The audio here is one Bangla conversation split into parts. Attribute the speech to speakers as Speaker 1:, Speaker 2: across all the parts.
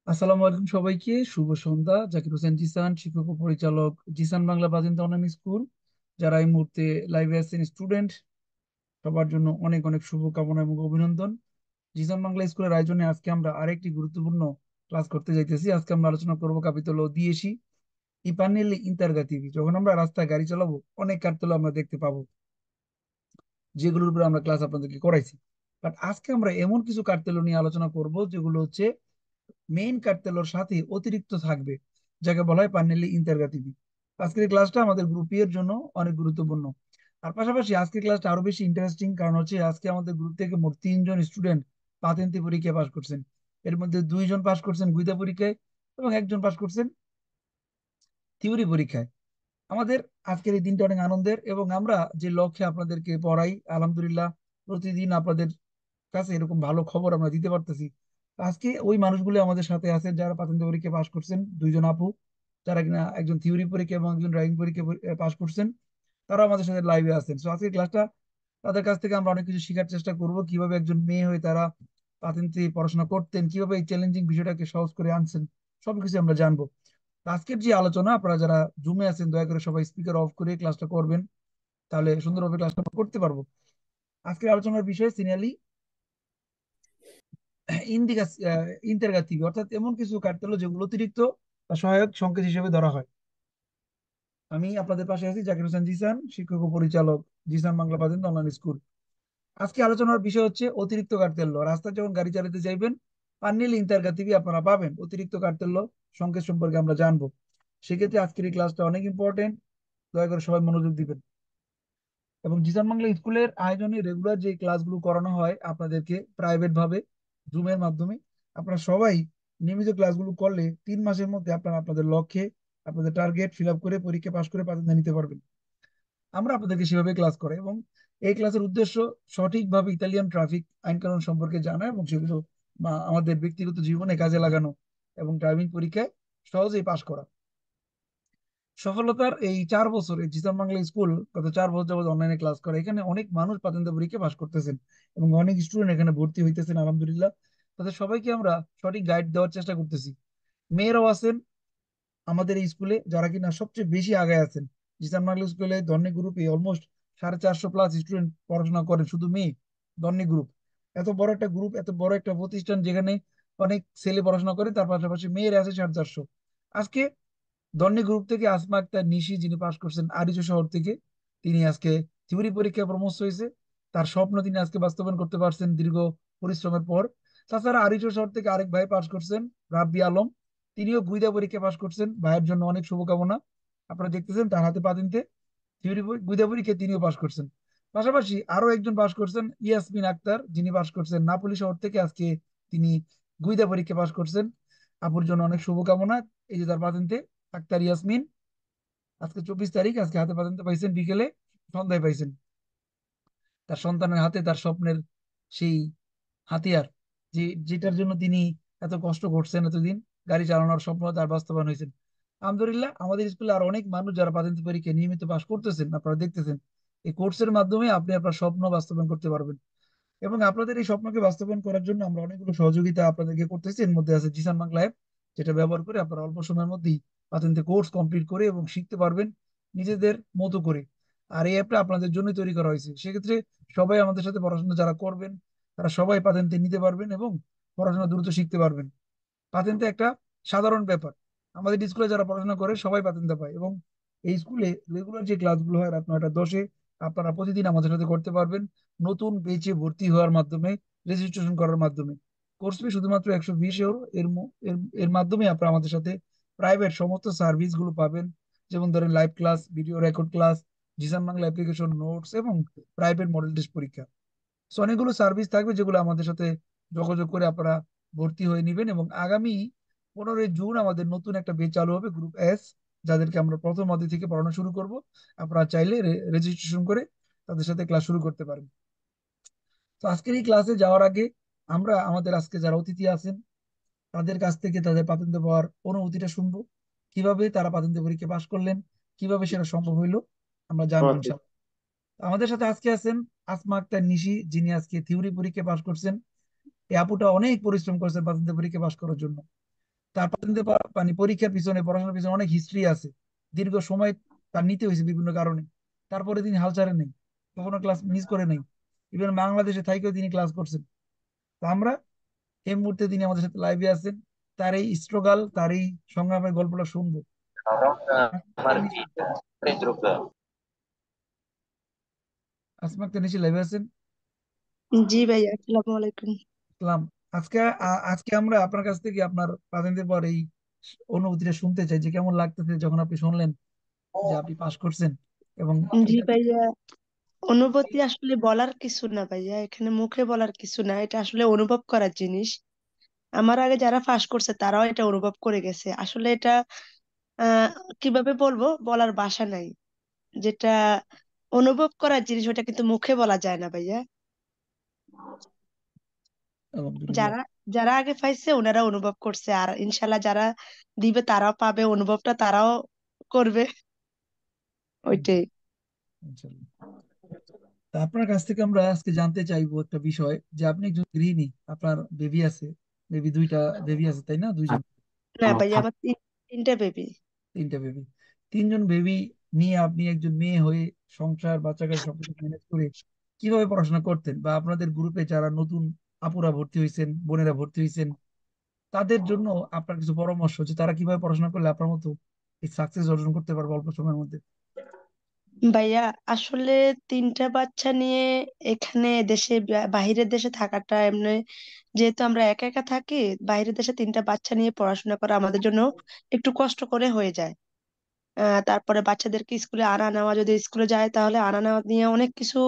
Speaker 1: আসসালামু আলাইকুম সবাইকে, শুভ সন্ধ্যা। জাকির হোসেন জিসান, শিক্ষক ও পরিচালক, জিসান বাংলা বাজিন্দ অনলাইন স্কুল। যারা এই মুহূর্তে লাইভে আছেন স্টুডেন্ট, সবার জন্য অনেক অনেক শুভকামনা এবং অভিনন্দন। জিসান বাংলা স্কুলের আয়োজনে আজকে আমরা আরেকটি গুরুত্বপূর্ণ ক্লাস করতে যাইতেছি। আজকে আমরা আলোচনা করব capítulo 10 y panel interrogativi। যখন আমরা রাস্তায় গাড়ি চালাবো, অনেক কার্তেল আমরা দেখতে পাবো, যেগুলোর উপরে আমরা ক্লাস আপনাদেরকে করাইছি। বাট আজকে আমরা এমন কিছু কার্তেল নিয়ে আলোচনা করব যেগুলো হচ্ছে মেইন কার্তেলোর সাথে অতিরিক্ত থাকবে, যাকে বলা হয় পার্নেলি ইন্টারগ্রাটিভি। আজকের ক্লাসটা আমাদের গ্রুপ এর জন্য অনেক গুরুত্বপূর্ণ। আর পাশাপাশি আজকের ক্লাসটা আরো বেশি ইন্টারেস্টিং, কারণ হচ্ছে আজকে আমাদের গ্রুপ থেকে মোট 3 জন স্টুডেন্ট পাতেন্তি পরীক্ষায় পাশ করছেন। এর মধ্যে 2 জন পাশ করছেন গুইদা পরীক্ষায় এবং একজন পাশ করছেন থিওরি পরীক্ষায়। আমাদের আজকের এই দিনটা অনেক আনন্দের, এবং আমরা যে লক্ষ্যে আপনাদেরকে পড়াই, আলহামদুলিল্লাহ প্রতিদিন আপনাদের কাছে এরকম ভালো খবর আমরা দিতে পারতেছি। আজকে ওই মানুষগুলো আমাদের সাথে আছেন যারা প্রাথমিক পরীক্ষা পাশ করছেন, 2 জন আপু, যারা কিনা একজন থিওরি পরীক্ষা এবং একজন ড্রাইভিং পরীক্ষা পাশ করছেন। তারা আমাদের সাথে লাইভে আছেন। তো আজকের ক্লাসটা তাদের কাছ থেকে আমরা অনেক কিছু শেখার চেষ্টা করব, কিভাবে একজন মেয়ে হয়ে তারা পাতেন্তে পড়াশোনা করতেন, কিভাবে এই চ্যালেঞ্জিং বিষয়টাকে সহজ করে আনছেন, সবকিছু আমরা জানবো। তো আজকের যে আলোচনা, আপনারা যারা জুমে আছেন দয়া করে সবাই স্পিকার অফ করে ক্লাসটা করবেন, তাহলে সুন্দরভাবে ক্লাসটা করতে পারবো। আজকের আলোচনার বিষয় সিনিয়রলি ইন্দিকা ইন্টারগাতিভ, অর্থাৎ এমন কিছু কার্তেল যেগুলো অতিরিক্ত বা সহায়ক সংকেত হিসেবে ধরা হয়। আমি আপনাদের পাশে আছি, জাকির হোসেন জিসান, শিক্ষক ও পরিচালক, জিসান বাংলা বাদিন্দ অনলাইন স্কুল। আজকে আলোচনার বিষয় হচ্ছে অতিরিক্ত কার্তেল্য। রাস্তায় যখন গাড়ি চালাতে যাইবেন, পান্নিল ইন্টারগাতিভি আপনারা পাবেন। অতিরিক্ত কার্তেল্য সংকেত সম্পর্কে আমরা জানবো। সেক্ষেত্রে আজকের এই ক্লাসটা অনেক ইম্পর্টেন্ট, দয়া করে সবাই মনোযোগ দিবেন। এবং জিসান বাংলা স্কুলের আয়োজনে রেগুলার যে ক্লাসগুলো করানো হয় আপনাদেরকে প্রাইভেট ভাবে জুমের মাধ্যমে, আপনারা সবাই নিয়মিত ক্লাসগুলো করলে 3 মাসের মধ্যে আপনারা আপনাদের লক্ষ্যে, আপনাদের টার্গেট ফিল আপ করে পরীক্ষা পাশ করে পাঠাতে নিতে পারবেন। আমরা আপনাদেরকে সেভাবে ক্লাস করাই, এবং এই ক্লাসের উদ্দেশ্য সঠিকভাবে ইতালিয়ান ট্রাফিক আইন কানুন সম্পর্কে জানা এবং সেগুলো আমাদের ব্যক্তিগত জীবনে কাজে লাগানো এবং ড্রাইভিং পরীক্ষায় সহজেই পাশ করা। সফলতার এই 4 বছরে জিসান বাংলা স্কুল গত 4 বছর যাবত অনলাইনে ক্লাস করে। এখানে অনেক মানুষ পাতেন্দ্র পরীক্ষা পাশ করতেছেন এবং অনেক স্টুডেন্ট এখানে ভর্তি হইতেছেন, আলহামদুলিল্লাহ। তাদের সবাইকে আমরা সঠিক গাইড দেওয়ার চেষ্টা করতেছি। মেয়েরাও আছেন আমাদের এই স্কুলে, যারা কিনা সবচেয়ে বেশি আগায় আছেন। জিসান বাংলা স্কুলে ধর্ণী গ্রুপে অলমোস্ট 450 প্লাস স্টুডেন্ট পড়াশোনা করেন, শুধু মেয়ে। ধর্ণী গ্রুপ এত বড় একটা গ্রুপ, এত বড় একটা প্রতিষ্ঠান, যেখানে অনেক ছেলে পড়াশোনা করে, তার পাশাপাশি মেয়েরা আছে 450। আজকে দন্ডি গ্রুপ থেকে আসমা আক্তার নিশি, যিনি পাশ করছেন আরিচা শহর থেকে, তিনি আজকে থিওরি পরীক্ষায় প্রমোশ হয়েছে। তার স্বপ্ন তিনি আজকে বাস্তবায়ন করতে পারছেন দীর্ঘ পরিশ্রমের পর। তাছাড়া আরিচা শহর থেকে আরেক ভাই পাশ করছেন, রাব্বি আলম। তিনিও গুইদা পরীক্ষা পাশ করছেন। ভাইয়ের জন্য অনেক শুভকামনা। আপনারা দেখতেছেন তার হাতে পাতিনতে থিওরি গুইদা পরীক্ষায় তিনিও পাশ করছেন। পাশাপাশি আরো একজন পাশ করছেন, ইয়াসমিন আক্তার, যিনি পাশ করছেন নাপোলি শহর থেকে। আজকে তিনি গুইদা পরীক্ষা পাশ করছেন। আপুর জন্য অনেক শুভকামনা। এই যে তার পাতিনতে আক্তার ইয়াসমিন, আজকে 24 তারিখ, আজকে হাতে পাতেন্তে পাইছেন, বিকেলে সন্ধ্যায় পাইছেন। তার সন্তানের হাতে তার স্বপ্নের সেই হাতিয়ার, যে যেটার জন্য তিনি এত কষ্ট করছেন এতদিন, গাড়ি চালানোর স্বপ্ন তার বাস্তবায়ন হয়েছে। আলহামদুলিল্লাহ। আমাদের স্কুলে আর অনেক মানুষ যারা পাতেন্ট পরীক্ষা নিয়মিত পাশ করতেছেন, আপনারা দেখতেছেন। এই কোর্সের মাধ্যমে আপনি আপনার স্বপ্ন বাস্তবায়ন করতে পারবেন। এবং আপনাদের এই স্বপ্নকে বাস্তবায়ন করার জন্য আমরা অনেকগুলো সহযোগিতা আপনাদেরকে করতেছি। এর মধ্যে আছে জিসান বাংলা অ্যাপ, যেটা ব্যবহার করে আপনারা অল্প সময়ের মধ্যেই পাতেন্তে কোর্স কমপ্লিট করে এবং শিখতে পারবেন নিজেদের মতো করে। আর এই অ্যাপটা আপনাদের জন্যই তৈরি করা হয়েছে। সেক্ষেত্রে সবাই আমাদের সাথে পড়াশোনা যারা করবেন, তারা সবাই পাতেন্তে নিতে পারবেন এবং পড়াশোনা দ্রুত শিখতে পারবেন। পাতেন্তে একটা সাধারণ ব্যাপার। আমাদের স্কুলে যারা পড়াশোনা করে সবাই পাতেন্তে পায়। এবং এই স্কুলে রেগুলার যে ক্লাসগুলো হয় রাত 9টা 10-এ, আপনারা প্রতিদিন আমাদের সাথে করতে পারবেন। নতুন বেচে ভর্তি হওয়ার মাধ্যমে, রেজিস্ট্রেশন করার মাধ্যমে। কোর্স ফি শুধুমাত্র 120 ইউরো। এর এর মাধ্যমে আপনারা আমাদের সাথে প্রাইভেট সমস্ত সার্ভিস গুলো পাবেন। যেমন ধরেন live class, video record class, Zishan Bangla application, notes এবং প্রাইভেট মডেল টেস্ট পরীক্ষা। সো অনেকগুলো সার্ভিস থাকবে যেগুলো আমাদের সাথে যোগাযোগ করে আপনারা ভর্তি হয়ে নেবেন। এবং আগামী 15ই জুন আমাদের নতুন একটা বেচ চালু হবে, গ্রুপ এস, যাদেরকে আমরা প্রথম অধ্যায় থেকে পড়ানো শুরু করব। আপনারা চাইলে রেজিস্ট্রেশন করে তাদের সাথে ক্লাস শুরু করতে পারেন। তো আজকের এই ক্লাসে যাওয়ার আগে আমরা আমাদের আজকে যারা অতিথি আছেন তাদের কাছ থেকে তাদের পাতেন্তে পাওয়ার অনুভূতিটা শুনবো, কিভাবে তারা পাতেন্তে পরীক্ষা পাশ করলেন, কিভাবে সেটা সম্ভব হইলো, আমরা জানবো
Speaker 2: আচ্ছা।
Speaker 1: ইনশাল্লাহ। আমাদের সাথে আজকে আছেন আসমা আক্তার নিশি, যিনি আজকে থিওরি পরীক্ষা পাশ করছেন। এই আপুটা অনেক পরিশ্রম করছেন পাতেন্তে পরীক্ষা পাশ করার জন্য। তার মানে পরীক্ষার পিছনে পড়াশোনার পিছনে অনেক হিস্ট্রি আছে, দীর্ঘ সময় তার নিতে হয়েছে বিভিন্ন কারণে। তারপরে তিনি হাল ছাড়েন নাই, কখনো ক্লাস মিস করে নাই। ইভেন বাংলাদেশে থাইকেও তিনি ক্লাস করছেন। তো আমরা এই মুহূর্তে তিনি আমাদের সাথে লাইভে আছেন, তার এই স্ট্রাগল, তার এই সংগ্রামের গল্পটা শুনবো। আসমা আক্তার নিচে লাইভে আছেন।
Speaker 2: জি ভাইয়া, আসসালামু আলাইকুম।
Speaker 1: সালাম। আজকে আজকে আমরা আপনার কাছ থেকে আপনার প্রাথমিকের পর এই অনুভূতিটা শুনতে চাই, যে কেমন লাগতেছে যখন আপনি শুনলেন যে আপনি পাশ করছেন। এবং
Speaker 2: জি
Speaker 1: এটা
Speaker 2: ভাইয়া, অনুভূতি আসলে বলার কিছু না ভাইয়া, এখানে মুখে বলার কিছু না, এটা আসলে অনুভব করার জিনিস। আমার আগে যারা পাস করছে তারাও এটা অনুভব করে গেছে। আসলে এটা আহ কিভাবে বলবো, বলার ভাষা নাই। যেটা অনুভব করার জিনিস ওটা কিন্তু মুখে বলা যায় না ভাইয়া।
Speaker 1: আলহামদুলিল্লাহ।
Speaker 2: যারা যারা আগে পাইছে ওনারা অনুভব করছে, আর ইনশাল্লাহ যারা দিবে তারাও পাবে, অনুভবটা তারাও করবে। ওইটাই।
Speaker 1: ইনশাল্লাহ। তা আপনার কাছ থেকে আমরা আজকে জানতে চাইবো একটা বিষয়, যে আপনি একজন গৃহিণী, আপনার বেবি আছে, দুইটা বেবি আছে তাই না? দুইজন?
Speaker 2: না ভাইয়া, আমার তিনটা বেবি।
Speaker 1: তিনটা বেবি। তিনজন বেবি নিয়ে আপনি একজন মেয়ে হয়ে সংসার বাচ্চা কাচ্চা সবকিছু ম্যানেজ করে কিভাবে পড়াশোনা করতেন? বা আপনাদের গ্রুপে যারা নতুন আপুরা ভর্তি হয়েছেন, বোনেরা ভর্তি হয়েছেন, তাদের জন্য আপনার কিছু পরামর্শ, যে তারা কিভাবে পড়াশোনা করলে আপনার মতো এই সাকসেস অর্জন করতে পারবে অল্প সময়ের মধ্যে।
Speaker 2: ভাইয়া আসলে তিনটা বাচ্চা নিয়ে এখানে দেশে বাহিরের দেশে থাকাটা এমনি, যেহেতু আমরা একা একা থাকি, বাইরের দেশে তিনটা বাচ্চা নিয়ে পড়াশোনা করা আমাদের জন্য একটু কষ্ট করে হয়ে যায়। তারপরে বাচ্চাদেরকে স্কুলে আনা নেওয়া, যদি স্কুলে যায় তাহলে আনা নেওয়া নিয়ে অনেক কিছু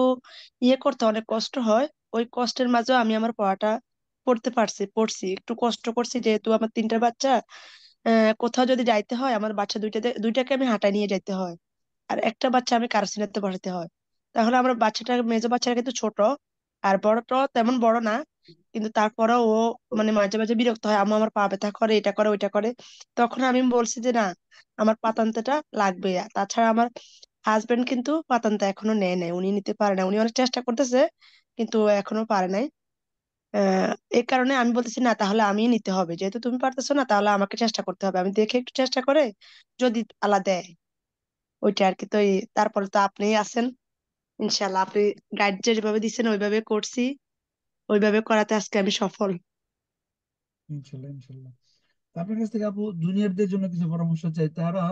Speaker 2: করতে অনেক কষ্ট হয়। ওই কষ্টের মাঝেও আমি আমার পড়াটা পড়ছি একটু কষ্ট করছি, যেহেতু আমার তিনটা বাচ্চা। কোথাও যদি যাইতে হয়, আমার বাচ্চা দুইটাকে আমি হাঁটায় নিয়ে যাইতে হয়, আর একটা বাচ্চা আমি কারসিনাতে বসাতে হয়। তাহলে আমার বাচ্চাটা, মেজো বাচ্চাটা কিন্তু ছোট, আর বড়টা তেমন বড় না, কিন্তু তারপরেও ও মানে মাঝে মাঝে বিরক্ত হয়, আম্মু আমার পা ব্যথা করে, এটা করে ওইটা করে। তখন আমি বলছি যে না, আমার পাতান্তাটা লাগবে। আর তাছাড়া আমার হাজবেন্ড কিন্তু পাতান্তা এখনো নেয় নাই, উনি নিতে পারে না, উনি অনেক চেষ্টা করতেছে কিন্তু এখনো পারে নাই। আহ এই কারণে আমি বলতেছি না, তাহলে আমিই নিতে হবে, যেহেতু তুমি পারতেছো না তাহলে আমাকে চেষ্টা করতে হবে, আমি দেখে একটু চেষ্টা করে যদি আল্লাহ দেয়, ওইটা আর কি। তো তারপরে তো আপনিই আছেন, ইনশাল্লাহ আপনি গাইড যেভাবে দিচ্ছেন ওইভাবে করছি, ওইভাবে করাতে আজকে আমি সফল।
Speaker 1: ইনশাল্লাহ, ইনশাল্লাহ। তা আপনার কাছ থেকে আপু জুনিয়রদের জন্য কিছু পরামর্শ চাই। তারা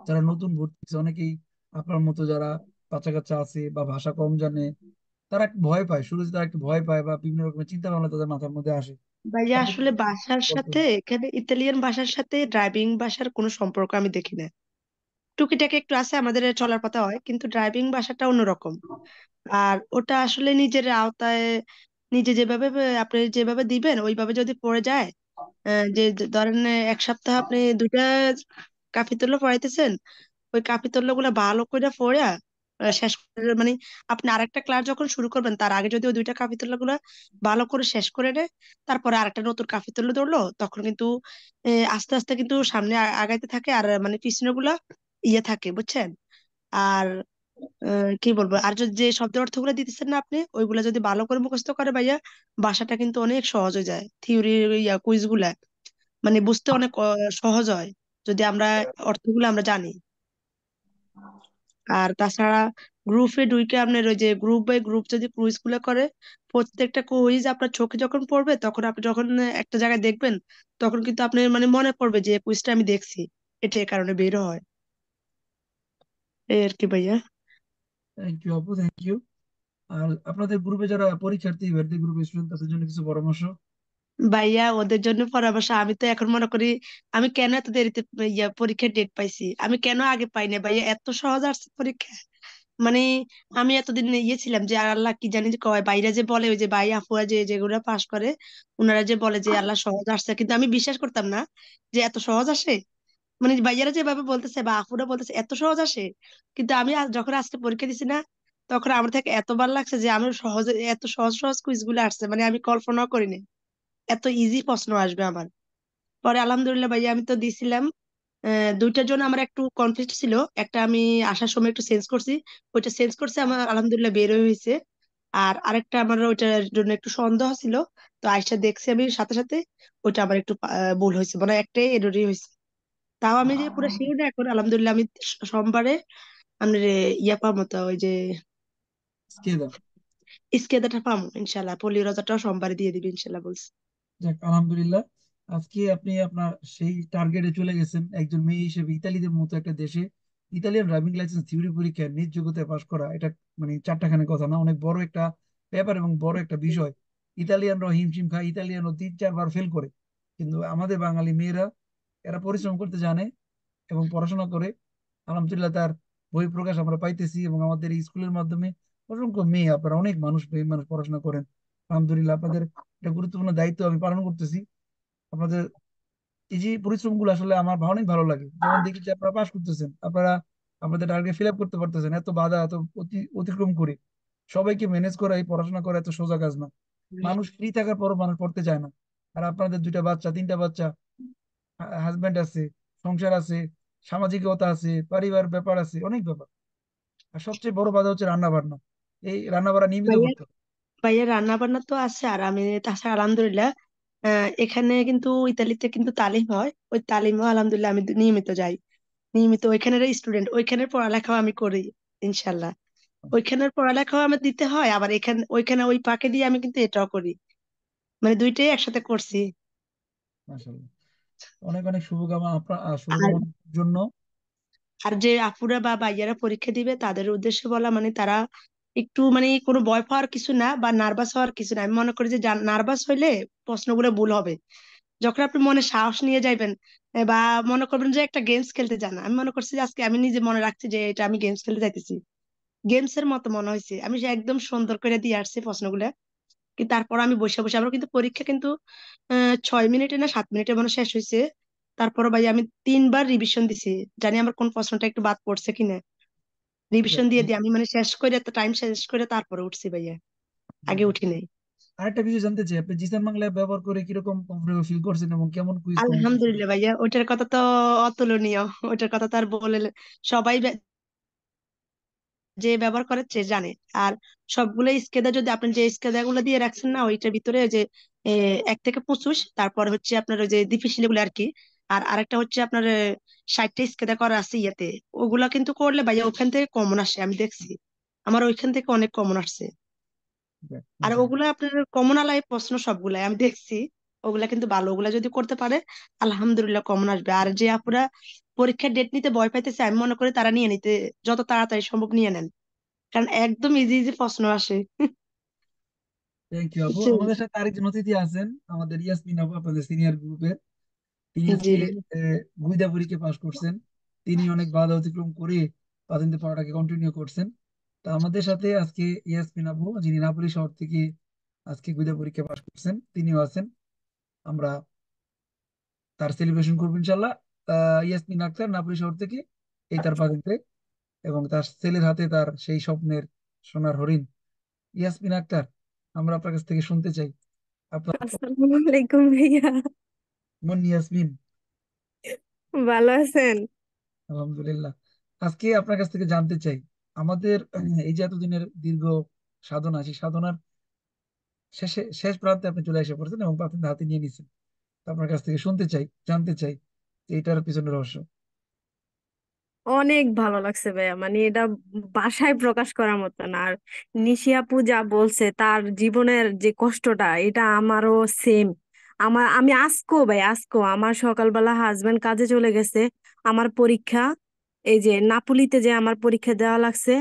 Speaker 1: যারা নতুন ভর্তি হচ্ছে, অনেকেই আপনার মতো যারা বাচ্চা কাচ্চা আছে বা ভাষা কম জানে, তারা একটু ভয় পায়, শুরুতে তারা একটু ভয় পায় বা বিভিন্ন রকমের চিন্তা ভাবনা তাদের মাথার মধ্যে আসে।
Speaker 2: ভাইয়া
Speaker 1: আপনি
Speaker 2: আসলে
Speaker 1: তাদেরকে কি
Speaker 2: ভাষার
Speaker 1: বলবেন?
Speaker 2: সাথে, এখানে ইতালিয়ান ভাষার সাথে ড্রাইভিং ভাষার কোনো সম্পর্ক আমি দেখি না। টুকিটাকি একটু আছে, আমাদের চলার কথা হয়, কিন্তু ড্রাইভিং ভাষাটা অন্যরকম। আর ওটা আসলে নিজের আওতায়, নিজে যেভাবে আপনি যেভাবে দিবেন ওইভাবে যদি পড়ে যায়। যে ধরেন এক সপ্তাহ আপনি দুইটা কাফিতুল্লাহ পড়াইতেছেন, ওই কাফিতুল্লাহ গুলা ভালো করে পড়া শেষ করে, মানে আপনি আরেকটা ক্লাস যখন শুরু করবেন তার আগে যদি ওই দুইটা কাফিতুল্লাহ গুলা ভালো করে শেষ করে নেয়, তারপরে আরেকটা নতুন কাফিতুল্লাহ ধরলো, তখন কিন্তু আস্তে আস্তে কিন্তু সামনে আগাইতে থাকে, আর মানে পিছনে গুলা থাকে, বুঝছেন? আর কি বলবো, আর যদি যে শব্দ অর্থ গুলো দিতেছেন না আপনি, ওইগুলা যদি ভালো করে মুখস্থ করে ভাইয়া, ভাষাটা কিন্তু অনেক সহজ হয়ে যায়। থিওরি কুইজ গুলা মানে বুঝতে অনেক সহজ হয়, যদি আমরা অর্থগুলো আমরা জানি। আর তাছাড়া গ্রুপে ঢুকে আপনার ওই যে গ্রুপ বাই গ্রুপ যদি কুইজ গুলো করে, প্রত্যেকটা কুইজ আপনার চোখে যখন পড়বে, তখন আপনি যখন একটা জায়গায় দেখবেন, তখন কিন্তু আপনার মানে মনে পড়বে যে কুইজটা আমি দেখছি, এটা এই কারণে বের হয়। এই আর কি ভাইয়া।
Speaker 1: থ্যাংক ইউ আপু, থ্যাংক ইউ। আর আপনাদের গ্রুপে যারা পরীক্ষার্থী, ভর্তি গ্রুপ স্টুডেন্ট, তাদের জন্য কিছু পরামর্শ।
Speaker 2: ভাইয়া ওদের জন্য পরামর্শ, আমি তো এখন মনে করি আমি কেন এত দেরিতে পরীক্ষার ডেট পাইছি, আমি কেন আগে পাই না ভাইয়া, এত সহজ আসছে পরীক্ষা। মানে আমি এতদিন ছিলাম যে আর আল্লাহ কি জানি যে কয়, বাইরে যে বলে ওই যে ভাই আফুয়া যে যেগুলা পাস করে, ওনারা যে বলে যে আল্লাহ সহজ আসছে, কিন্তু আমি বিশ্বাস করতাম না যে এত সহজ আসে। মানে ভাইয়ারা যেভাবে বলতেছে বা আফুরা বলতেছে এত সহজ আসে, কিন্তু আমি যখন আজকে পরীক্ষা দিছি না, তখন আমার থেকে এত ভালো লাগছে যে আমি সহজে এত সহজ সহজ কুইজ গুলো আসছে, মানে আমি কল্পনাও করিনি এত ইজি প্রশ্ন আসবে আমার। পরে আলহামদুলিল্লাহ ভাইয়া আমি তো দিছিলাম। দুইটার জন্য আমার একটু কনফিউজ ছিল, একটা আমি আসার সময় একটু চেঞ্জ করছি, ওইটা চেঞ্জ করছে আমার আলহামদুলিল্লাহ বের হয়েছে। আর আরেকটা আমার ওইটার জন্য একটু সন্দেহ ছিল, তো আইসা দেখছি আমি সাথে সাথে ওইটা আবার একটু ভুল হয়েছে, মানে একটাই এররই হয়েছে। তাও আমি যে পুরো শিওর না এখন, আলহামদুলিল্লাহ আমি সোমবারে আমি ইয়া পাবো তো, ওই যে
Speaker 1: স্কেদার।
Speaker 2: ইস্কেদাটা পাবো ইনশাল্লাহ, পলি রোজাটাও সোমবারে দিয়ে দিবি ইনশাল্লাহ বলছি।
Speaker 1: যাক আলহামদুলিল্লাহ। আজকে আপনি আপনার সেই টার্গেটে চলে গেছেন একজন মেয়ে হিসেবে। ইতালিদের মতো একটা দেশে ইতালিয়ান ড্রাইভিং লাইসেন্স থিওরি পরীক্ষায় নিজ যোগ্যতায় পাশ করা, এটা মানে চারটাখানি কথা না, অনেক বড় একটা ব্যাপার এবং বড় একটা বিষয়। ইতালিয়ানরা হিমশিম খায়, ইতালিয়ানও 3-4 বার ফেল করে, কিন্তু আমাদের বাঙালি মেয়েরা, এরা পরিশ্রম করতে জানে এবং পড়াশোনা করে। আলহামদুলিল্লাহ তার বই প্রকাশ আমরা পাইতেছি, এবং আমাদের এই স্কুলের মাধ্যমে অসংখ্য মেয়ে, আপনারা অনেক মানুষ, মেয়ে মানুষ পড়াশোনা করেন। আলহামদুলিল্লাহ আপনাদের একটা গুরুত্বপূর্ণ দায়িত্ব আমি পালন করতেছি। আপনাদের এই যে পরিশ্রম গুলো আসলে আমার অনেক ভালো লাগে, যখন দেখি যে আপনারা পাশ করতেছেন, আপনারা আপনাদের টার্গেট ফিল আপ করতে পারতেছেন, এত বাধা এত অতিক্রম করে সবাইকে ম্যানেজ করা, এই পড়াশোনা করা এত সোজা কাজ না। মানুষ ফ্রি থাকার পরও মানুষ পড়তে চায় না। আর আপনাদের 2টা বাচ্চা 3টা বাচ্চা, হাজবেন্ড আছে, সংসার আছে, সামাজিকতা আছে, পারিবার ব্যাপার আছে, অনেক ব্যাপার। আর সবচেয়ে বড় বাধা হচ্ছে রান্না বান্না। এই রান্না বান্না নিয়মিত
Speaker 2: ভাইয়া,
Speaker 1: করতে হবে।
Speaker 2: ভাইয়া রান্না বান্না তো আছে, আর আমি তাছাড়া আলহামদুলিল্লাহ এখানে কিন্তু ইতালিতে কিন্তু তালিম হয়, ওই তালিমও আলহামদুলিল্লাহ আমি নিয়মিত যাই। নিয়মিত ওইখানের স্টুডেন্ট, ওইখানের পড়ালেখাও আমি করি ইনশাল্লাহ। ওইখানের পড়ালেখাও আমার দিতে হয়, আবার এখানে ওইখানে ওই ফাঁকে দিয়ে আমি কিন্তু এটাও করি, মানে দুইটাই একসাথে করছি।
Speaker 1: মাশাআল্লাহ, অনেক অনেক শুভকামনা আপনার,
Speaker 2: আর
Speaker 1: শুভকামনার জন্য।
Speaker 2: আর যে আপুরা বা ভাইয়ারা পরীক্ষা দিবে তাদের উদ্দেশ্যে বলা, মানে তারা একটু মানে কোনো ভয় পাওয়ার কিছু না বা নার্ভাস হওয়ার কিছু না। আমি মনে করি যে নার্ভাস হইলে প্রশ্নগুলো ভুল হবে। যখন আপনি মনে সাহস নিয়ে যাইবেন, বা মনে করবেন যে একটা গেমস খেলতে যান, আমি মনে করছি যে আজকে আমি নিজে মনে রাখছি যে এটা আমি গেমস খেলতে যাইতেছি, গেমস এর মতো মনে হয়েছে। আমি সে একদম সুন্দর করে দিয়ে আসছি প্রশ্নগুলো। কিন্তু তারপর আমি বসে বসে, আমার কিন্তু পরীক্ষা কিন্তু 6 মিনিটে না 7 মিনিটে মনে হয় শেষ হয়েছে। তারপর ভাই আমি 3বার রিভিশন দিছি, জানি আমার কোন প্রশ্নটা একটু বাদ পড়ছে কিনা। রিভিশন দিয়ে দিয়ে আমি মানে শেষ করে, টাইম শেষ করে তারপরে উঠছি ভাইয়া, আগে উঠি নাই।
Speaker 1: আরেকটা বিষয় জানতে চাই, আপনি জিসান বাংলা app ব্যবহার করে কিরকম কমফোর্টেবল ফিল করছেন এবং কেমন কুইজ কেমন করছেন?
Speaker 2: আলহামদুলিল্লাহ ভাইয়া, ওটার কথা তো অতুলনীয়। ওটার কথা তো আর বলে সবাই যে ব্যবহার করে সে জানে। আর সবগুলো স্কেদা, যদি আপনি যে স্কেদা গুলো দিয়ে রাখছেন না, ওইটার ভিতরে যে 1 থেকে 25, তারপর হচ্ছে আপনার ওই যে ডিফিসিলি গুলো আর কি, আর আরেকটা হচ্ছে আপনার 60টা স্কেদা করা আছে ইয়াতে। ওগুলা কিন্তু করলে ভাইয়া ওখান থেকে কমন আসে, আমি দেখছি আমার ওইখান থেকে অনেক কমন আসছে।
Speaker 1: যাক,
Speaker 2: আর
Speaker 1: মাশাআল্লাহ।
Speaker 2: ওগুলা আপনার কমন আলাই প্রশ্ন সবগুলাই আমি দেখছি, ওগুলা কিন্তু ভালো। ওগুলা যদি করতে পারে আলহামদুলিল্লাহ কমন আসবে। আর যে আপুরা পরীক্ষার ডেট নিতে ভয় পাইতেছে, আমি মনে করি তারা নিয়ে নিতে, যত তাড়াতাড়ি সম্ভব নিয়ে নেন, কারণ একদম ইজি ইজি প্রশ্ন আসে।
Speaker 1: থ্যাংক ইউ আপু।
Speaker 2: বুঝছেন?
Speaker 1: আমাদের সাথে আরেকজন অতিথি আছেন, আমাদের ইয়াসমিন আপু, আপনাদের সিনিয়র গ্রুপের। তিনি
Speaker 2: জি।
Speaker 1: আজকে গুইদা পরীক্ষা পাশ করছেন। তিনি অনেক বাধা অতিক্রম করে প্রাথমিক পড়াটাকে কন্টিনিউ করছেন। তা আমাদের সাথে আজকে ইয়াসমিন আপু, যিনি নাপোলি শহর থেকে আজকে গুইদা পরীক্ষা পাশ করছেন, তিনিও আছেন। আমরা তার সেলিব্রেশন করবো ইনশাল্লাহ। ইয়াসমিন আক্তার নাপোলি শহর থেকে, এই তার প্রাথমিক, এবং তার ছেলের হাতে তার সেই স্বপ্নের সোনার হরিণ। ইয়াসমিন আক্তার, আমরা আপনার কাছ থেকে শুনতে চাই আপনার
Speaker 3: আসসালামু আলাইকুম ভাইয়া।
Speaker 1: মন। ইয়াসমিন,
Speaker 3: ভালো আছেন?
Speaker 1: আলহামদুলিল্লাহ। আজকে আপনার কাছ থেকে জানতে চাই, আমাদের এই যে এতদিনের দীর্ঘ সাধনা, সেই সাধনার শেষ প্রান্তে আপনি চলে এসে পড়ছেন এবং প্রাথমিক হাতে নিয়ে নিছেন। তো আপনার কাছ থেকে শুনতে চাই, জানতে চাই যে এটার পিছনে রহস্য।
Speaker 3: অনেক ভালো লাগছে ভাইয়া, মানে এটা ভাষায় প্রকাশ করার মতো না। আর নিশি আপু যা বলছে তার জীবনের যে কষ্টটা, এটা আমারও সেম। আমি আজকো ভাই, আজকো আমার সকালবেলা হাজবেন্ড কাজে চলে গেছে, আমার পরীক্ষা, এই যে নাপুলিতে যে আমার পরীক্ষা দেওয়া লাগছে,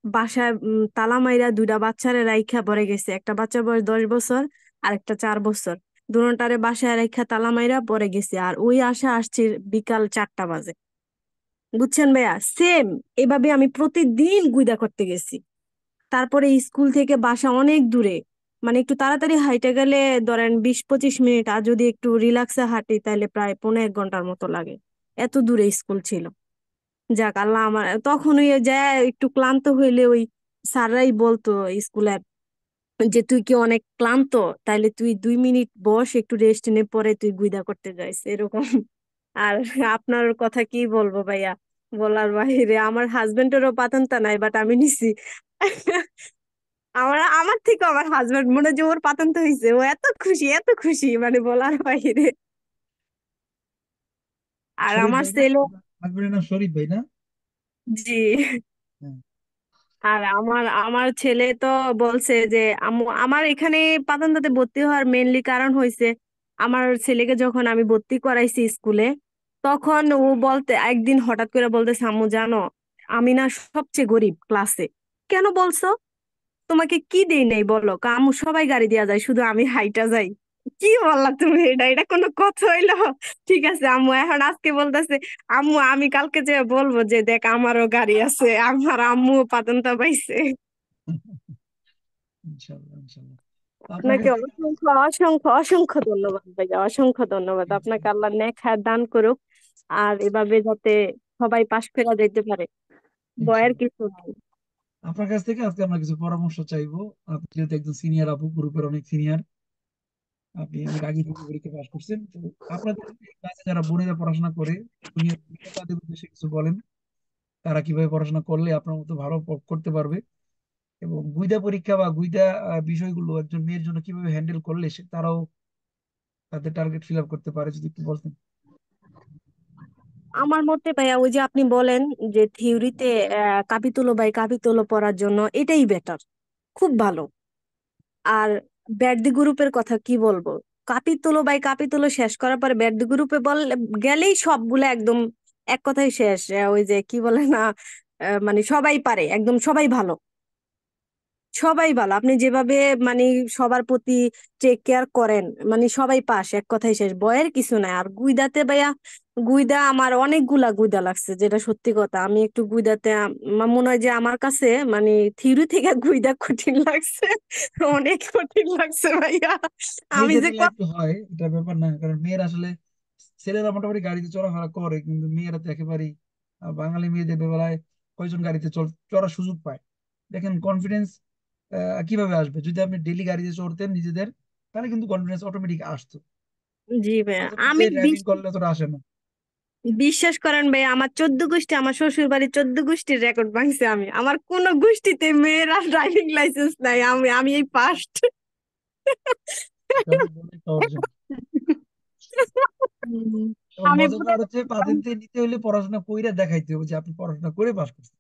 Speaker 3: বাসায় তালা মাইরা 2টা বাচ্চারে রাইখা পড়ে গেছে। একটা বাচ্চার বয়স 10 বছর, আর একটা 4 বছর। দুটারে বাসায় রাইখা তালা মাইরা পড়ে গেছে, আর ওই আশা আসছি বিকাল 4টা বাজে। বুঝছেন ভাইয়া, সেম এভাবে আমি প্রতিদিন গুইদা করতে গেছি। তারপরে স্কুল থেকে বাসা অনেক দূরে, মানে একটু তাড়াতাড়ি হাইটে গেলে ধরেন 20-25 মিনিট, আর যদি একটু রিল্যাক্সে হাঁটি তাহলে প্রায় 1.5 ঘন্টার মতো লাগে। এত দূরে স্কুল ছিল। যাক আল্লাহ, আমার তখন ওই যায় একটু ক্লান্ত হইলে ওই স্যাররাই বলতো স্কুলে যে তুই কি অনেক ক্লান্ত, তাইলে তুই 2 মিনিট বস, একটু রেস্ট নে, পরে তুই গুইদা করতে যাইস, এরকম। আর আপনার কথা কি বলবো ভাইয়া, বলার বাইরে। আমার হাজবেন্ডেরও পাতনটা নাই, বাট আমি নিছি। আমার আমার থেকে আমার হাজবেন্ড মনে হয় যে ওর পাতন্ত হয়েছে, ও এত খুশি মানে বলার বাইরে। আর
Speaker 1: শরীফ
Speaker 3: আমার
Speaker 1: ভাই না?
Speaker 3: ছেলে,
Speaker 1: হাজবেন্ডের নাম শরীফ ভাই না?
Speaker 3: জি,
Speaker 1: হ্যাঁ।
Speaker 3: আর আমার আমার ছেলে তো বলছে যে আম্মু, আমার এখানে পাতান্দাতে ভর্তি হওয়ার মেইনলি কারণ হয়েছে আমার ছেলেকে যখন আমি ভর্তি করাইছি স্কুলে, তখন ও বলতে একদিন হঠাৎ করে বলতেছে, আম্মু জানো আমি না সবচেয়ে গরিব ক্লাসে। কেন বলছো? তোমাকে কি দেই নাই বলো? আম্মু সবাই গাড়ি দিয়া যায়, শুধু আমি হাইটা যাই। কি বললা তুমি? এটা কোনো কথা হইলো? ঠিক আছে আম্মু, এখন আজকে বলতেছে, আম্মু আমি কালকে যে বলবো যে দেখ আমারও গাড়ি আছে, আমার আম্মু পাতনটা পাইছে।
Speaker 1: ইনশাল্লাহ, ইনশাল্লাহ। তো আপনার
Speaker 3: আপনাকে
Speaker 1: কাছ থেকে
Speaker 3: অসংখ্য ধন্যবাদ ভাইয়া, অসংখ্য ধন্যবাদ। আপনাকে আল্লাহ নেক হায়াত দান করুক, আর এভাবে যাতে সবাই পাশ ফেরা যেতে পারে, বয়ের
Speaker 1: ইনশাল্লাহ,
Speaker 3: কিছু নাই।
Speaker 1: আপনার কাছ থেকে আজকে আমরা কিছু পরামর্শ চাইবো। আপনি যেহেতু একজন সিনিয়র আপু, গ্রুপের অনেক সিনিয়র, আপনি অনেক আগে থেকে পরীক্ষা পাস করছেন, তো আপনাদের কাছে যারা বোনেরা পড়াশোনা করে, উনি তাদের উদ্দেশ্যে কিছু বলেন, তারা কিভাবে পড়াশোনা করলে আপনার মতো ভালো করতে পারবে, এবং গুইদা পরীক্ষা বা গুইদা বিষয়গুলো একজন মেয়ের জন্য কিভাবে হ্যান্ডেল করলে তারাও তাদের টার্গেট ফিল আপ করতে পারে, যদি একটু বলতেন।
Speaker 3: আমার মতে ভাইয়া ওই যে আপনি বলেন যে থিওরিতে কাপিতুলো বাই কাপিতুলো পড়ার জন্য এটাই বেটার, খুব ভালো। আর ব্যাড গ্রুপের কথা কি বলবো? কাপিতুলো বাই কাপিতুলো শেষ করার পরে ব্যাড গ্রুপে বললে গেলেই সবগুলো একদম এক কথাই শেষ। ওই যে কি বলে না, মানে সবাই পারে, একদম সবাই ভালো, সবাই ভালো। আপনি যেভাবে মানে সবার প্রতি টেক কেয়ার করেন, মানে সবাই পাস, এক কথাই শেষ, বয়ের কিছু নাই। আর গুইদাতে ভাইয়া, গুইদা আমার অনেকগুলা গুইদা লাগছে, যেটা সত্যি কথা। আমি একটু গুইদাতে আমার মনে হয় যে আমার কাছে মানে থিওরি থেকে গুইদা কঠিন লাগছে, অনেক কঠিন লাগছে ভাইয়া। আমি
Speaker 1: মেয়েদের
Speaker 3: যে
Speaker 1: বেলা একটু হয়, এটা ব্যাপার না, কারণ মেয়েরা আসলে, ছেলেরা মোটামুটি গাড়িতে চলাফেরা করে, কিন্তু মেয়েরা তো একেবারেই, বাঙালি মেয়েদের বেলায় কয়জন গাড়িতে চড়ার সুযোগ পায়? দেখেন কনফিডেন্স কিভাবে আসবে, যদি আপনি ডেলি গাড়িতে চড়তেন নিজেদের, তাহলে কিন্তু কনফিডেন্স অটোমেটিক আসতো।
Speaker 3: জি ভাইয়া,
Speaker 1: মাঝে মধ্যে
Speaker 3: আমি
Speaker 1: ড্রাইভিং করলে অতটা আসে না।
Speaker 3: বিশ্বাস করেন ভাই, আমার 14 গোষ্ঠী, আমার শ্বশুর বাড়ির 14 গোষ্ঠীর রেকর্ড ভাঙছে আমি। আমার কোন গোষ্ঠীতে মেয়েরা ড্রাইভিং লাইসেন্স নাই, আমি আমি এই ফার্স্ট।
Speaker 1: এটা অনেক বড় একটা অর্জন। এবং
Speaker 3: আমি
Speaker 1: মজার
Speaker 3: মনে
Speaker 1: ব্যাপার হচ্ছে, পাতেন্টে নিতে হলে পড়াশোনা কইরা দেখাইতে হবে যে আপনি পড়াশোনা করে পাস করছেন।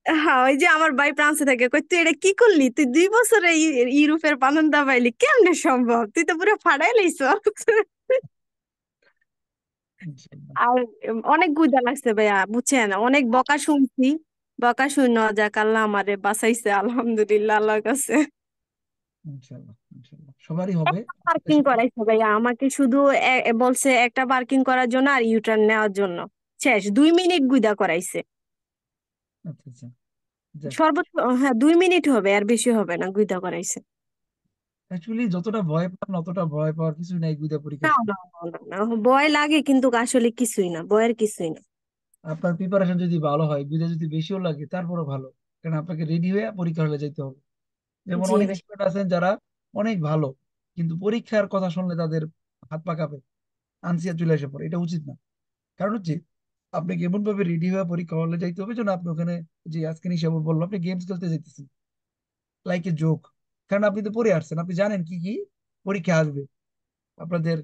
Speaker 3: হ্যাঁ, ওই যে আমার ভাই ফ্রান্সে থাকে, কই তুই এটা কি করলি? তুই 2 বছরে ইউরোপের বানান পাইলি, কেমনে সম্ভব? তুই তো পুরো ফাড়াই লাইছ।
Speaker 1: ইনশাল্লাহ,
Speaker 3: আর অনেক গুজা লাগছে ভাইয়া, বুঝছেন, অনেক বকা শুনছি। বকা শুন যাক, আল্লাহ আমারে বাঁচাইছে, আলহামদুলিল্লাহ আল্লাহর কাছে।
Speaker 1: ইনশাল্লাহ, ইনশাল্লাহ সবারই হবে।
Speaker 3: পার্কিং করাইছে ভাইয়া আমাকে, শুধু বলছে একটা পার্কিং করার জন্য আর ইউটার্ন নেওয়ার জন্য, শেষ 2 মিনিট গুইদা করাইছে।
Speaker 1: আচ্ছা, আচ্ছা, যাক।
Speaker 3: সর্বোচ্চ, হ্যাঁ 2 মিনিট হবে, আর বেশি হবে না, গুইদা করাইছে।
Speaker 1: অ্যাকচুয়ালি যতটা ভয় পান, অতটা ভয় পাওয়ার কিছুই নাই গুইদা
Speaker 3: না
Speaker 1: পরীক্ষার সময়।
Speaker 3: না না না, ভয় লাগে কিন্তু আসলে কিছুই না, ভয়ের কিছুই না।
Speaker 1: আপনার প্রিপারেশন যদি ভালো হয়, গুইদা যদি বেশিও লাগে তারপরও ভালো, কারণ আপনাকে রেডি হয়ে পরীক্ষা হলে যেতে হবে। যেমন
Speaker 3: জি
Speaker 1: অনেক
Speaker 3: ভাই।
Speaker 1: স্টুডেন্ট আছেন যারা অনেক ভালো, কিন্তু পরীক্ষার কথা শুনলে তাদের হাত পা কাঁপে, আনসিয়ার চলে আসে পড়ে। এটা উচিত না। কারণ হচ্ছে, আপনাকে এমন ভাবে রেডি হয়ে পরীক্ষা হলে যাইতে হবে যেন আপনি ওখানে, যে আজকে নিশা বললো, আপনি গেমস খেলতে যাইতেছেন, লাইক এ জোক। কারণ আপনি তো পড়ে আসছেন, আপনি জানেন কি কি পরীক্ষা আসবে। আপনাদের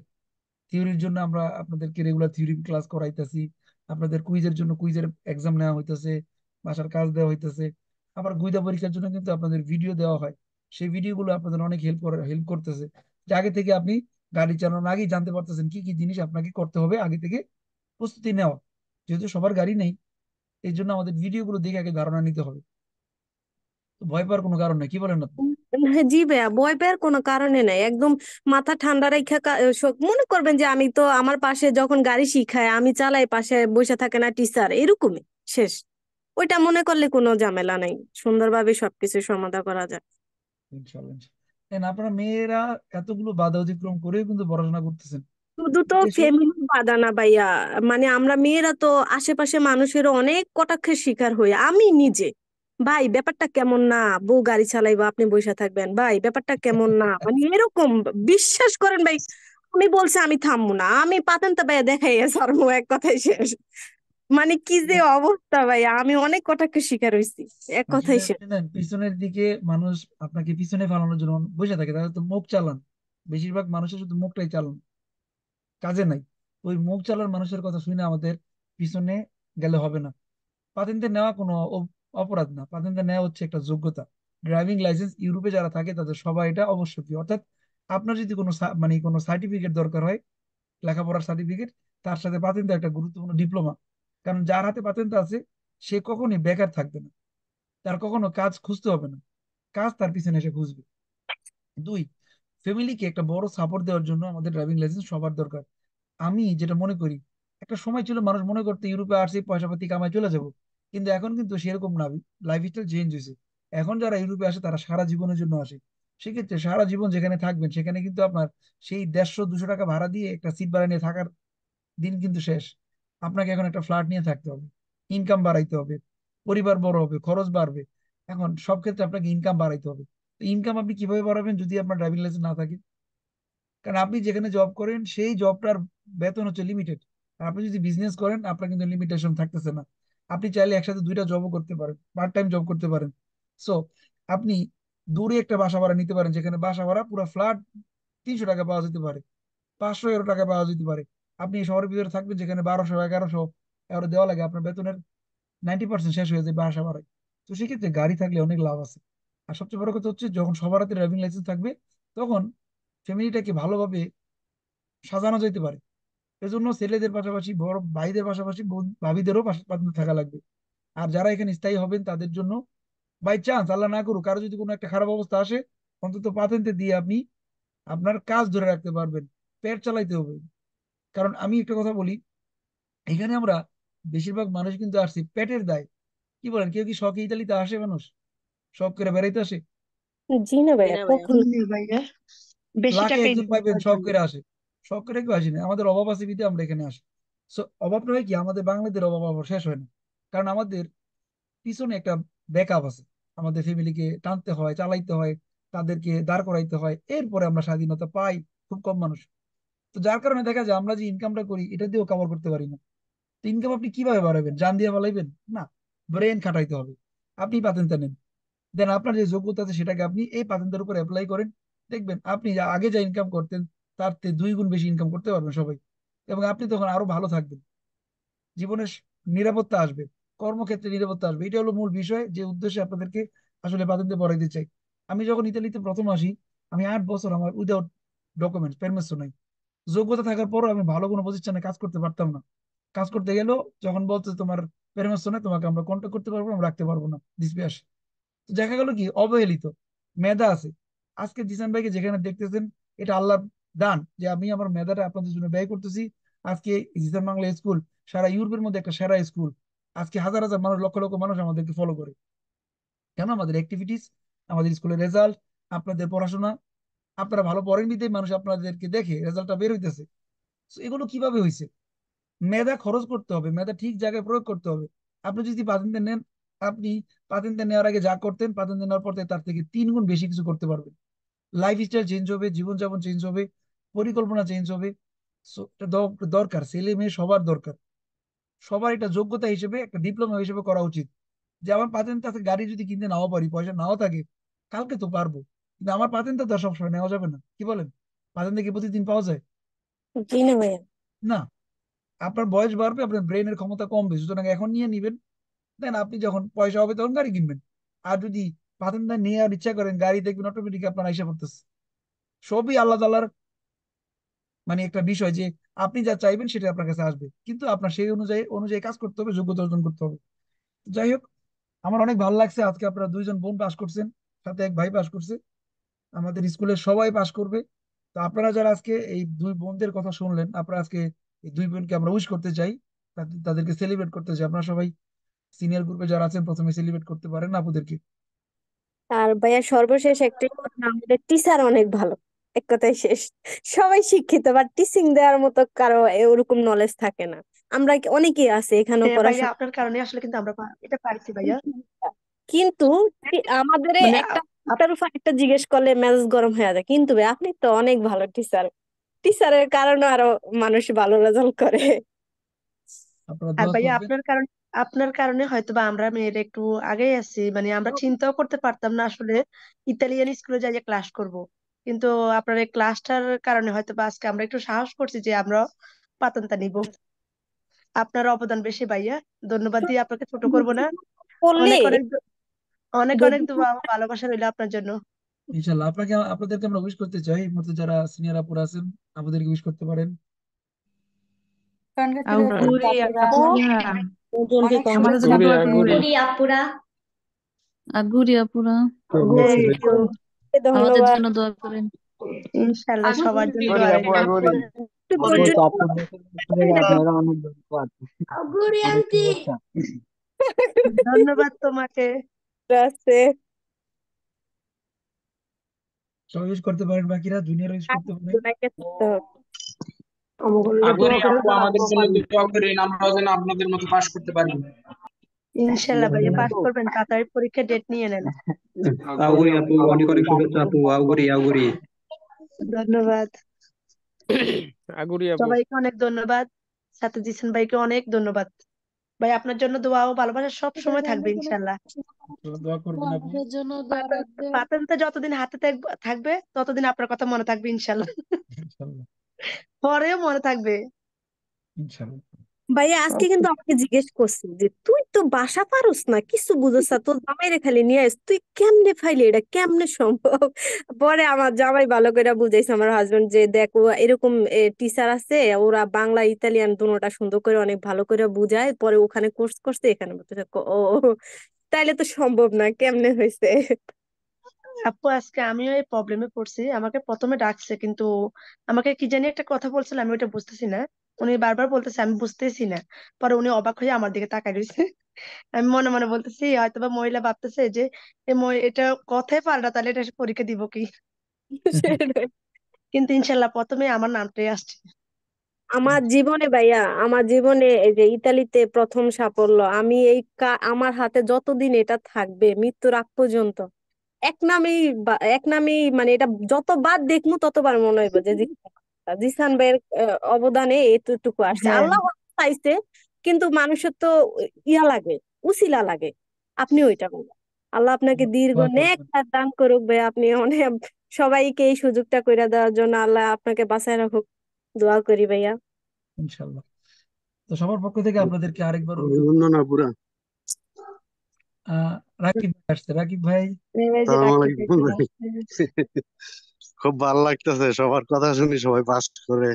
Speaker 1: থিওরির জন্য আমরা আপনাদেরকে রেগুলার থিওরি ক্লাস করাইতেছি, আপনাদের কুইজের জন্য কুইজের এক্সাম নেওয়া হইতেছে, বাসার কাজ দেওয়া হইতেছে, আবার গুইদা পরীক্ষার জন্য কিন্তু আপনাদের ভিডিও দেওয়া হয়। সেই ভিডিওগুলো আপনাদের অনেক হেল্প করতেছে, যে আগে থেকে আপনি গাড়ি চালানোর আগেই জানতে পারতেছেন কি কি জিনিস আপনাকে করতে হবে, আগে থেকে প্রস্তুতি নেওয়া। যেহেতু সবার গাড়ি নেই, এই জন্য আমাদের ভিডিওগুলো দেখে আগে ধারণা নিতে হবে। তো ভয় পাওয়ার কোনো কারণ নেই, কি বলেন আপনি?
Speaker 3: হ্যাঁ, জি ভাইয়া, ভয় পাওয়ার কোনো কারণে নাই, একদম মাথা ঠান্ডা রেখে মনে করবেন যে আমি তো আমার পাশে যখন গাড়ি শিখায় আমি চালাই, পাশে বসে থাকে না টিচার, এরকমই, শেষ। ওইটা মনে করলে কোনো ঝামেলা নাই, সুন্দরভাবে সবকিছু সমাধান করা যায়।
Speaker 1: ইনশাল্লাহ, ইনশাল্লাহ। আপনারা মেয়েরা এতগুলো বাধা অতিক্রম করেও কিন্তু পড়াশোনা করতেছেন,
Speaker 3: শুধু তো
Speaker 1: এতে
Speaker 3: ফ্যামিলি বাধা না ভাইয়া, মানে আমরা মেয়েরা তো আশেপাশে মানুষের অনেক কটাক্ষের শিকার হই, আমি নিজে। ভাই ব্যাপারটা কেমন না, বউ গাড়ি চালাইবা আপনি বসে থাকবেন, ভাই ব্যাপারটা কেমন না, মানে এরকম। বিশ্বাস করেন ভাই, আমি বলছি আমি থামবো না, আমি পাতেনটা ভাইয়া দেখাই ছাড়বো, এক কথাই শেষ। মানে কি যে অবস্থা ভাই, আমি অনেক কটাক্ষ শিকার হয়েছি এক কথাই
Speaker 1: আসলে
Speaker 3: শেষ।
Speaker 1: জানেন, পিছনের দিকে মানুষ আপনাকে পিছনে ফালানোর জন্য বসে থাকে, তাহলে তো মুখ চালান। বেশিরভাগ মানুষের শুধু মুখটাই চালান, কাজে নাই। ওই মুখ চালার মানুষের কথা শুনে আমাদের পিছনে গেলে হবে না। পাতেন্তে নেওয়া কোনো অপরাধ না, পাতেন্তে নেওয়া হচ্ছে একটা যোগ্যতা। ড্রাইভিং লাইসেন্স ইউরোপে যারা থাকে তাদের সবাই এটা অবশ্যই, অর্থাৎ আপনার যদি কোনো মানে কোনো সার্টিফিকেট দরকার হয়, লেখাপড়ার সার্টিফিকেট, তার সাথে পাতেন্তে একটা গুরুত্বপূর্ণ ডিপ্লোমা। কারণ যার হাতে পাতেন্ট আছে সে কখনোই বেকার থাকবে না, তার কখনো কাজ খুঁজতে হবে না, কাজ তার পিছনে এসে খুঁজবে। দুই, ফ্যামিলিকে একটা বড় সাপোর্ট দেওয়ার জন্য আমাদের ড্রাইভিং লাইসেন্স সবার দরকার। আমি যেটা মনে করি, একটা সময় ছিল মানুষ মনে করতে ইউরোপে আসছি পয়সা পাতি কামাই চলে যাব, কিন্তু এখন কিন্তু সেরকম না। লাইফ স্টাইল চেঞ্জ হয়েছে। এখন যারা ইউরোপে আসে তারা সারা জীবনের জন্য আসে। সেক্ষেত্রে সারা জীবন যেখানে থাকবেন সেখানে কিন্তু আপনার সেই 150-200 টাকা ভাড়া দিয়ে একটা সিট ভাড়া নিয়ে থাকার দিন কিন্তু শেষ। আপনাকে এখন একটা ফ্ল্যাট নিয়ে থাকতে হবে, ইনকাম বাড়াইতে হবে, পরিবার বড় হবে, খরচ বাড়বে। এখন সব ক্ষেত্রে আপনাকে ইনকাম বাড়াইতে হবে। তো ইনকাম আপনি কিভাবে বাড়াবেন যদি আপনার ড্রাইভিং লাইসেন্স না থাকে? কারণ আপনি যেখানে জব করেন সেই জবটার বেতন হচ্ছে লিমিটেড। আর আপনি যদি বিজনেস করেন আপনার কিন্তু লিমিটেশন থাকতেছে না। আপনি চাইলে একসাথে দুইটা জবও করতে পারেন, পার্ট টাইম জব করতে পারেন। সো আপনি দূরে একটা বাসা ভাড়া নিতে পারেন, যেখানে বাসা ভাড়া পুরো ফ্ল্যাট 300 টাকা পাওয়া যেতে পারে, 500 টাকা পাওয়া যেতে পারে। আপনি শহরের ভিতরে থাকবেন যেখানে 1200 1100 এগারো দেওয়া লাগে, আপনার বেতনের 90% শেষ হয়ে যায় বাসা ভাড়ায়। তো সেক্ষেত্রে গাড়ি থাকলে অনেক লাভ আছে। আর সবচেয়ে বড় কথা হচ্ছে যখন সবার হাতে ড্রাইভিং লাইসেন্স থাকবে তখন ফ্যামিলিটাকে ভালোভাবে সাজানো যেতে পারে। এজন্য ছেলেদের পাশাপাশি বড় ভাইদের পাশাপাশি ভাবিদেরও পাশে থাকা লাগবে। আর যারা এখানে স্থায়ী হবেন তাদের জন্য বাই চান্স, আল্লাহ না করুক, কারো যদি কোনো একটা খারাপ অবস্থা আসে, অন্তত পাতেন্তে দিয়ে আপনি আপনার কাজ ধরে রাখতে পারবেন, পেট চালাইতে হবে। কারণ আমি একটা কথা বলি, এখানে আমরা বেশিরভাগ মানুষ কিন্তু আসছি পেটের দায়। কি বলেন, কেউ কি শখে ইতালিতে আসে মানুষ? শখ করে বেড়াইতে আসে?
Speaker 3: জি না ভাইয়া, কখনো।
Speaker 2: ভাইয়া বেশি
Speaker 1: লাখে
Speaker 2: টাকা
Speaker 1: একজন
Speaker 2: ইনকাম
Speaker 1: পাইবেন
Speaker 2: করার
Speaker 1: শখ
Speaker 2: জন্য।
Speaker 1: করে আসে। শখ করে কেউ আসি না, আমাদের অভাব আছে বিধে আমরা এখানে আসি। সো অভাবটা হয় কি, আমাদের বাঙালিদের অভাব আবার শেষ হয় না। কারণ আমাদের পিছনে একটা ব্যাকআপ আছে, আমাদের ফ্যামিলিকে টানতে হয়, চালাইতে হয়, তাদেরকে দাঁড় করাইতে হয়, এরপরে আমরা স্বাধীনতা পাই। খুব কম মানুষ। তো যার কারণে দেখা যায় আমরা যে ইনকামটা করি এটা দিয়েও কভার করতে পারি না। তো ইনকাম আপনি কিভাবে বাড়াবেন? জান দিয়ে বাড়াইবেন না, ব্রেন খাটাইতে হবে। আপনি পাতেন্ট নেন, দেন আপনার যে যোগ্যতা আছে সেটাকে আপনি এই পাতেন্টের উপর অ্যাপ্লাই করেন। দেখবেন আপনি যা আগে যা ইনকাম করতেন তার থেকে 2 গুণ বেশি ইনকাম করতে পারবেন সবাই। এবং আপনি তখন আরো ভালো থাকবেন, জীবনের নিরাপত্তা আসবে, কর্মক্ষেত্রে নিরাপত্তা আসবে। এটা হলো মূল বিষয় যে উদ্দেশ্যে আপনাদেরকে আসলে পাতেন্তে পড়াইতে চাই। আমি যখন ইতালিতে প্রথম আসি, আমি 8 বছর আমার উইদাউট ডকুমেন্টস পেরমেসও নাই। যোগ্যতা থাকার পরও আমি ভালো কোনো প্রতিষ্ঠানে কাজ করতে পারতাম না। কাজ করতে গেলেও যখন বলতো তোমার পেরমেসও নেই, তোমাকে আমরা কন্ট্যাক্ট করতে পারবো না, আমরা রাখতে পারবো না, দিসবে আসে। তো দেখা গেল কি, অবহেলিত মেধা আছে। আজকে জিসান ভাইকে যেখানে দেখতেছেন, এটা আল্লাহর দান যে আমি আমার মেধাটা আপনাদের জন্য ব্যয় করতেছি। আজকে জিসান বাংলা স্কুল সারা ইউরোপের মধ্যে একটা সেরা স্কুল। আজকে হাজার হাজার মানুষ, লক্ষ লক্ষ মানুষ আমাদেরকে ফলো করে। কেন? আমাদের অ্যাক্টিভিটিস, আমাদের স্কুলের রেজাল্ট, আপনাদের পড়াশোনা। আপনারা ভালো পড়েন বিধায় মানুষ আপনাদেরকে দেখে রেজাল্টটা বের হইতেছে। So এগুলো কিভাবে হয়েছে? মেধা খরচ করতে হবে, মেধা ঠিক জায়গায় প্রয়োগ করতে হবে। আপনি যদি পাতেন্তে নেন, আপনি পাতেন্তে নেওয়ার আগে যা করতেন পাতেন্তে নেওয়ার পর থেকে তার থেকে 3 গুণ বেশি কিছু করতে পারবেন। লাইফ স্টাইল চেঞ্জ হবে, জীবনযাপন চেঞ্জ হবে, পরিকল্পনা চেঞ্জ হবে। So এটা দরকার, ছেলে মেয়ে সবার দরকার। সবার এটা যোগ্যতা হিসেবে একটা ডিপ্লোমা হিসেবে করা উচিত। যে আমার পাতেন্ট আছে, গাড়ি যদি কিনতে নাও পারি, পয়সা নাও থাকে, কালকে তো পারবো। কিন্তু আমার পাতেন্টটা তো আর সবসময় নেওয়া যাবে না, কি বলেন? পাতেন্ট কি প্রতিদিন পাওয়া যায়?
Speaker 3: জি না ভাইয়া।
Speaker 1: না। আপনার বয়স বাড়বে, আপনার ব্রেনের ক্ষমতা কমবে, সুতরাং এখন নিয়ে নিবেন, দেন আপনি যখন পয়সা হবে তখন গাড়ি কিনবেন। আর যদি পাতেন্টটা নিয়ে আর ইচ্ছা করেন, গাড়ি দেখবেন অটোমেটিক আপনার আইসা পড়তেছে। সবই আল্লাহ তাআলার মানে একটা বিষয় যে আপনি যা চাইবেন সেটা আপনার কাছে আসবে, কিন্তু আপনার সেই অনুযায়ী অনুযায়ী কাজ করতে হবে, যোগ্যতা অর্জন করতে হবে। যাই হোক, আমার অনেক ভালো লাগছে আজকে আপনারা 2জন বোন পাশ করছেন, সাথে এক ভাই পাশ করছে। আমাদের স্কুলের সবাই পাশ করবে। তো আপনারা যারা আজকে এই 2 বোনদের কথা শুনলেন, আপনারা আজকে এই 2 বোনকে আমরা উইশ করতে চাই, তাদেরকে সেলিব্রেট করতে চাই। আপনারা সবাই সিনিয়র গ্রুপে যারা আছেন প্রথমে সেলিব্রেট করতে পারেন আপুদেরকে।
Speaker 3: আর ভাইয়া সর্বশেষ একটাই কথা, আমাদের টিচার অনেক ভালো। এক কথায় শেষ, সবাই শিক্ষিত, বাট টিচিং দেওয়ার মতো কারো ওরকম নলেজ থাকে না। আমরা অনেকেই আছে এখানেও
Speaker 2: হ্যাঁ ভাইয়া,
Speaker 3: পড়াশোনা,
Speaker 2: আপনার কারণে আসলে কিন্তু আমরা এটা পারছি ভাইয়া।
Speaker 3: কিন্তু আমাদের
Speaker 2: মানে
Speaker 3: একটা একটার উপর একটা জিজ্ঞেস করলে মেজাজ গরম হয়ে যায়। কিন্তু ভাই আপনি তো অনেক ভালো টিচার, টিচারের কারণে আরো মানুষ ভালো রেজাল্ট করে।
Speaker 1: আপনারা
Speaker 2: আর
Speaker 1: দোয়া
Speaker 2: ভাইয়া
Speaker 1: করবেন।
Speaker 2: আপনার কারণে হয়তোবা আমরা মেয়েরা একটু আগেই আছি, মানে আমরা চিন্তাও করতে পারতাম না আসলে ইতালিয়ান স্কুলে যাই যে ক্লাস করব। কিন্তু আপনার এই ক্লাসটার কারণে হয়তোবা আজকে আমরা একটু সাহস করছি যে আমরা পাতনটা নিব। আপনার অবদান বেশি ভাইয়া, ধন্যবাদ দিয়ে আপনাকে ছোট করব না।
Speaker 3: করলে
Speaker 2: অনেক অনেক অনেক অনেক
Speaker 3: যদি
Speaker 2: দোয়া ও ভালোবাসা রইলো আপনার জন্য।
Speaker 1: ইনশাল্লাহ আপনাদেরকে আমরা উইশ করতে চাই, এই মুহূর্তে যারা সিনিয়র আপুরা আছেন আমাদেরকে উইশ করতে পারেন।
Speaker 4: Congratulations,
Speaker 2: আউগুরি
Speaker 4: Apura.
Speaker 2: আপু,
Speaker 3: দুজনকে
Speaker 4: অনেক
Speaker 3: কংগ্রেস।
Speaker 4: সুন্দর
Speaker 5: আগুরি আগুরি
Speaker 4: হয়েছে।
Speaker 6: আগুরি আপুরা।
Speaker 5: আগুরি আপুরা,
Speaker 2: থ্যাংক ইউ।
Speaker 5: আমাদের
Speaker 3: ধন্যবাদ।
Speaker 5: জন্য দোয়া করেন।
Speaker 2: ইনশাল্লাহ সবার জন্য
Speaker 6: আগুরি
Speaker 2: দোয়া
Speaker 7: আগরি আপু
Speaker 2: রইলো।
Speaker 7: আগরি
Speaker 3: একটু
Speaker 7: আপু
Speaker 3: ধৈর্য
Speaker 7: চাপ থেকে আপনারা অনেক ধন্যবাদ,
Speaker 6: আগুরি
Speaker 7: অনেক
Speaker 6: আন্টি।
Speaker 7: শুভেচ্ছা।
Speaker 2: ধন্যবাদ তোমাকে।
Speaker 3: আছে।
Speaker 1: সবাই উইশ করতে পারেন, বাকিরা জুনিয়র উইশ করতে পারেন।
Speaker 3: দুটাকে থাকতে হবে।
Speaker 7: আগরি আপু আমাদের জন্য
Speaker 8: দোয়া করেন আমরাও যেন আপনাদের মতো পাশ করতে পারি।
Speaker 2: ইনশাল্লাহ ভাইয়া পাস করবেন, তাড়াতাড়ি পরীক্ষা ডেট নিয়ে নেন।
Speaker 7: আগরি আপু অনেক অনেক শুভেচ্ছা আপু, আগরি আগরি।
Speaker 2: ধন্যবাদ
Speaker 9: আগুরি আপু।
Speaker 2: সবাইকে, অনেক ধন্যবাদ। সাথে জিসান ভাইকে অনেক ধন্যবাদ। ভাই আপনার জন্য দোয়া ও ভালোবাসা সব সময় থাকবে ইনশাল্লাহ।
Speaker 1: দোয়া করবেন আপু।
Speaker 5: আমাদের জন্য দোয়া রাখবেন।
Speaker 2: পাতেনটা যতদিন হাতে থাকবে ততদিন আপনার কথা মনে থাকবে ইনশাল্লাহ।
Speaker 1: ইনশাল্লাহ।
Speaker 2: পরেও মনে থাকবে।
Speaker 1: ইনশাল্লাহ।
Speaker 3: ভাইয়া আজকে
Speaker 2: ওকে।
Speaker 3: কিন্তু আমাকে জিজ্ঞেস করছি যে তুই তো বাসা পারোস না, কিছু বুঝোস না, তোর জামাইরে খালি নিয়ে আস, তুই কেমনে ফাইলি, এটা কেমনে সম্ভব? পরে আমার জামাই ভালো করে বুঝাইছে, আমার হাজবেন্ড, যে দেখো এরকম টিচার আছে, ওরা বাংলা ইতালিয়ান দুটোটা সুন্দর করে অনেক ভালো করে বুঝায়, পরে ওখানে কোর্স করছে, এখানে বলতেছে ও তাইলে তো সম্ভব না, কেমনে হয়েছে?
Speaker 2: আপু আজকে আমিও এই প্রবলেমে পড়ছি। আমাকে প্রথমে ডাকছে কিন্তু আমাকে কি জানি একটা কথা বলছিল, আমি ওটা বুঝতেছি না। উনি বারবার বলতেছে আমি বুঝতেছি না। পরে উনি অবাক হয়ে আমার দিকে তাকাই রয়েছে। আমি মনে মনে বলতেছি হয়তোবা মহিলা ভাবতেছে যে এটা কথাই পারে না, তাহলে এটা সে পরীক্ষা দিব কি।
Speaker 3: সেটাই।
Speaker 2: কিন্তু ইনশাল্লাহ প্রথমে আমার নামটাই আসছে।
Speaker 3: আমার জীবনে ভাইয়া, আমার জীবনে এই যে ইতালিতে প্রথম সাফল্য, আমি এই আমার হাতে যতদিন এটা থাকবে মৃত্যুর আগ পর্যন্ত এক নামেই এক নামেই, মানে এটা যতবার দেখবো ততবার মনে হইব যে জিসান ভাইয়ের অবদানে এতটুকু আসছে।
Speaker 2: হ্যাঁ
Speaker 3: আল্লাহ চাইছে, কিন্তু মানুষের তো ইয়া লাগে, উছিলা লাগে। আপনি ওইটা বলেন। আল্লাহ আপনাকে দীর্ঘ
Speaker 1: দোয়া
Speaker 3: নেক
Speaker 1: করবেন।
Speaker 3: দান করুক ভাই, আপনি অনেক সবাইকে এই সুযোগটা করে দেওয়ার জন্য আল্লাহ আপনাকে বাঁচায় রাখুক, দোয়া করি ভাইয়া।
Speaker 1: ইনশাল্লাহ। তো সবার পক্ষ থেকে আপনাদেরকে আরেকবার
Speaker 7: অভিনন্দন আপুরা।
Speaker 1: রাকিব ভাই আসছে। রাকিব ভাই,
Speaker 2: এই যে
Speaker 7: সালাম
Speaker 2: রাকিব ভাই
Speaker 7: আলাইকুম
Speaker 2: চলে
Speaker 7: ভাই।
Speaker 2: আসছে।
Speaker 7: খুব ভালো লাগতেছে, সবার কথা শুনি সবাই পাস করে,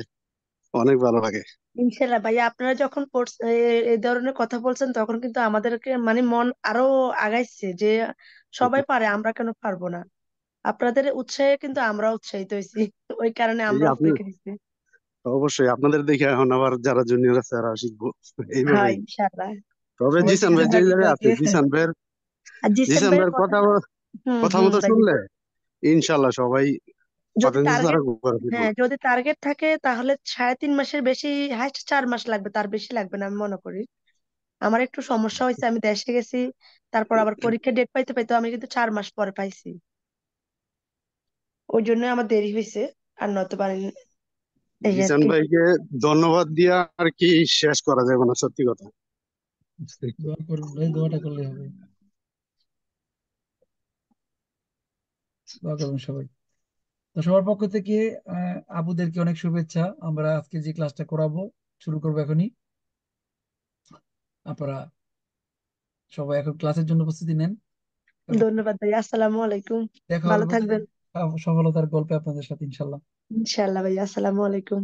Speaker 7: অনেক ভালো লাগে।
Speaker 2: ইনশাল্লাহ ভাইয়া আপনারা যখন এই ধরনের কথা বলছেন তখন কিন্তু আমাদেরকে মানে মন আরো আগাইছে যে সবাই পারে, আমরা কেন পারবো না। আপনাদের উৎসাহে কিন্তু আমরা উৎসাহিত হয়েছি, ওই কারণে
Speaker 7: এই যে
Speaker 2: আমরাও
Speaker 7: আপনি,
Speaker 2: পরীক্ষা দিচ্ছি।
Speaker 7: অবশ্যই আপনাদের দেখে এখন আবার যারা জুনিয়র আছে তারা শিখবো
Speaker 2: হ্যাঁ
Speaker 7: এইভাবেই।
Speaker 2: ইনশাল্লাহ।
Speaker 7: তবে
Speaker 1: সবাই
Speaker 7: জিসান ভাই
Speaker 1: দেখেছেন
Speaker 7: যে
Speaker 1: রাকিব
Speaker 7: জায়গায় আছে,
Speaker 1: ভাইকে।
Speaker 2: আর জিসান
Speaker 7: জিসান
Speaker 2: ভাইয়ের
Speaker 7: ভাইয়ের
Speaker 2: কথা,
Speaker 7: কথা কথা মতো
Speaker 2: ভাই
Speaker 7: শুনলে ইনশাল্লাহ সবাই
Speaker 2: যদি
Speaker 7: পাতেন
Speaker 2: টার্গেট,
Speaker 7: তারা করে ফিরবো।
Speaker 2: হ্যাঁ যদি টার্গেট থাকে তাহলে 3.5 মাসের বেশি, হাইস্ট 4 মাস লাগবে, তার বেশি লাগবে না আমি মনে করি। আমার একটু সমস্যা হয়েছে, আমি দেশে গেছি, তারপর আবার পরীক্ষা ডেট পাইতে পাইতে আমি কিন্তু 4 মাস পরে পাইছি, ওই জন্য আমার দেরি হয়েছে। আর নয়তো পারেন এই আর
Speaker 7: জিসান
Speaker 2: কি।
Speaker 7: ভাইকে ধন্যবাদ দিয়া আর কি শেষ করা যাবে না, সত্যি কথা।
Speaker 1: দোয়া করবেন ভাই, দোয়াটা করলে হবে। দোয়া করবেন সবাই। তো সবার পক্ষ থেকে আপুদেরকে অনেক শুভেচ্ছা। আমরা আজকে যে ক্লাসটা করাবো শুরু করবো এখনই। আপনারা সবাই এখন ক্লাসের জন্য প্রস্তুতি নেন।
Speaker 2: ধন্যবাদ ভাই, আসসালামু আলাইকুম।
Speaker 1: দেখা
Speaker 2: ভালো
Speaker 1: হবে
Speaker 2: থাকবেন।
Speaker 1: সফলতার গল্পে আপনাদের সাথে ইনশাল্লাহ।
Speaker 2: ইনশাআল্লাহ ভাই, আসসালামু আলাইকুম।